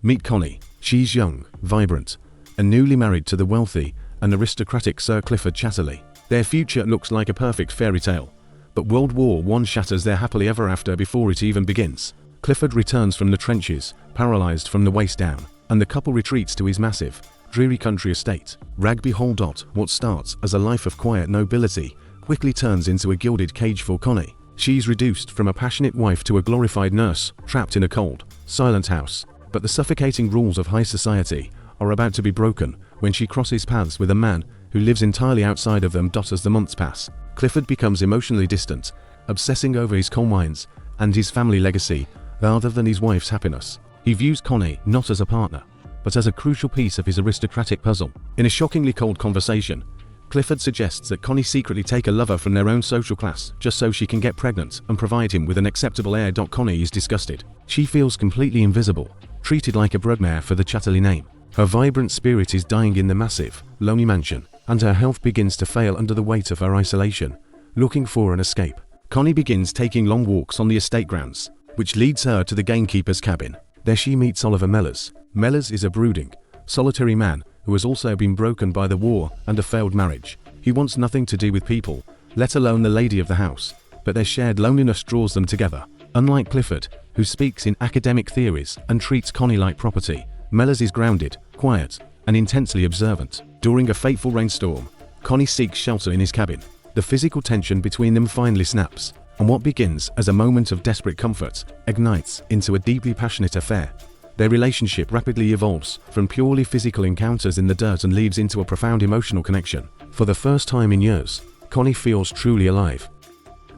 Meet Connie. She's young, vibrant, and newly married to the wealthy and aristocratic Sir Clifford Chatterley. Their future looks like a perfect fairy tale, but World War I shatters their happily ever after before it even begins. Clifford returns from the trenches, paralyzed from the waist down, and the couple retreats to his massive, dreary country estate. Ragby Hall. What starts as a life of quiet nobility quickly turns into a gilded cage for Connie. She's reduced from a passionate wife to a glorified nurse, trapped in a cold, silent house. But the suffocating rules of high society are about to be broken when she crosses paths with a man who lives entirely outside of them. As the months pass, Clifford becomes emotionally distant, obsessing over his coal mines and his family legacy rather than his wife's happiness. He views Connie not as a partner, but as a crucial piece of his aristocratic puzzle. In a shockingly cold conversation, Clifford suggests that Connie secretly take a lover from their own social class just so she can get pregnant and provide him with an acceptable heir. Connie is disgusted. She feels completely invisible, treated like a broodmare for the Chatterley name. Her vibrant spirit is dying in the massive, lonely mansion, and her health begins to fail under the weight of her isolation. Looking for an escape, Connie begins taking long walks on the estate grounds, which leads her to the gamekeeper's cabin. There she meets Oliver Mellors. Mellors is a brooding, solitary man who has also been broken by the war and a failed marriage. He wants nothing to do with people, let alone the lady of the house, but their shared loneliness draws them together. Unlike Clifford, who speaks in academic theories and treats Connie like property, Mellors is grounded, quiet, and intensely observant. During a fateful rainstorm, Connie seeks shelter in his cabin. The physical tension between them finally snaps, and what begins as a moment of desperate comfort ignites into a deeply passionate affair. Their relationship rapidly evolves from purely physical encounters in the dirt and leads into a profound emotional connection. For the first time in years, Connie feels truly alive,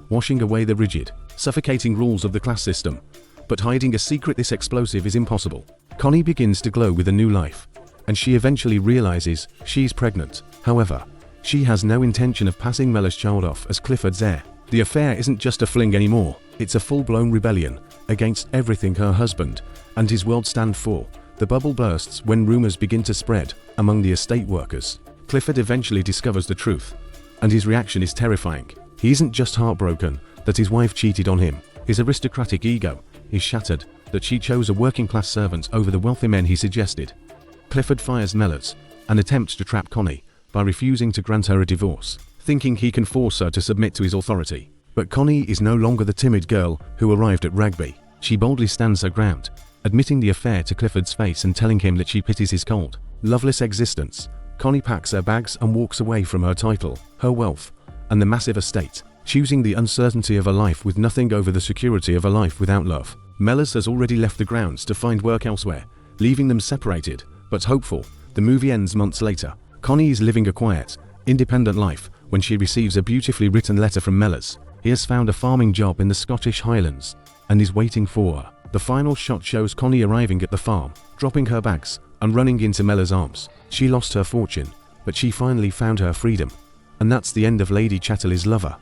washing away the rigid, suffocating rules of the class system. But hiding a secret this explosive is impossible. Connie begins to glow with a new life, and she eventually realizes she's pregnant. However, she has no intention of passing Mellors' child off as Clifford's heir. The affair isn't just a fling anymore, it's a full-blown rebellion against everything her husband and his world stand for. The bubble bursts when rumors begin to spread among the estate workers. Clifford eventually discovers the truth, and his reaction is terrifying. He isn't just heartbroken that his wife cheated on him. His aristocratic ego is shattered that she chose a working-class servant over the wealthy men he suggested. Clifford fires Mellors and attempts to trap Connie by refusing to grant her a divorce, thinking he can force her to submit to his authority. But Connie is no longer the timid girl who arrived at Ragby. She boldly stands her ground, admitting the affair to Clifford's face and telling him that she pities his cold, loveless existence. Connie packs her bags and walks away from her title, her wealth, and the massive estate, choosing the uncertainty of a life with nothing over the security of a life without love. Mellors has already left the grounds to find work elsewhere, leaving them separated, but hopeful. The movie ends months later. Connie is living a quiet, independent life when she receives a beautifully written letter from Mellors. He has found a farming job in the Scottish Highlands and is waiting for her. The final shot shows Connie arriving at the farm, dropping her bags, and running into Mellors' arms. She lost her fortune, but she finally found her freedom. And that's the end of Lady Chatterley's lover.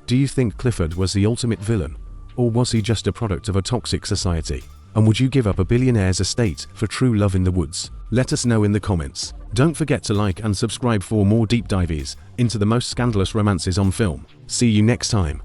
Do you think Clifford was the ultimate villain, or was he just a product of a toxic society? And would you give up a billionaire's estate for true love in the woods? Let us know in the comments. Don't forget to like and subscribe for more deep dives into the most scandalous romances on film. See you next time.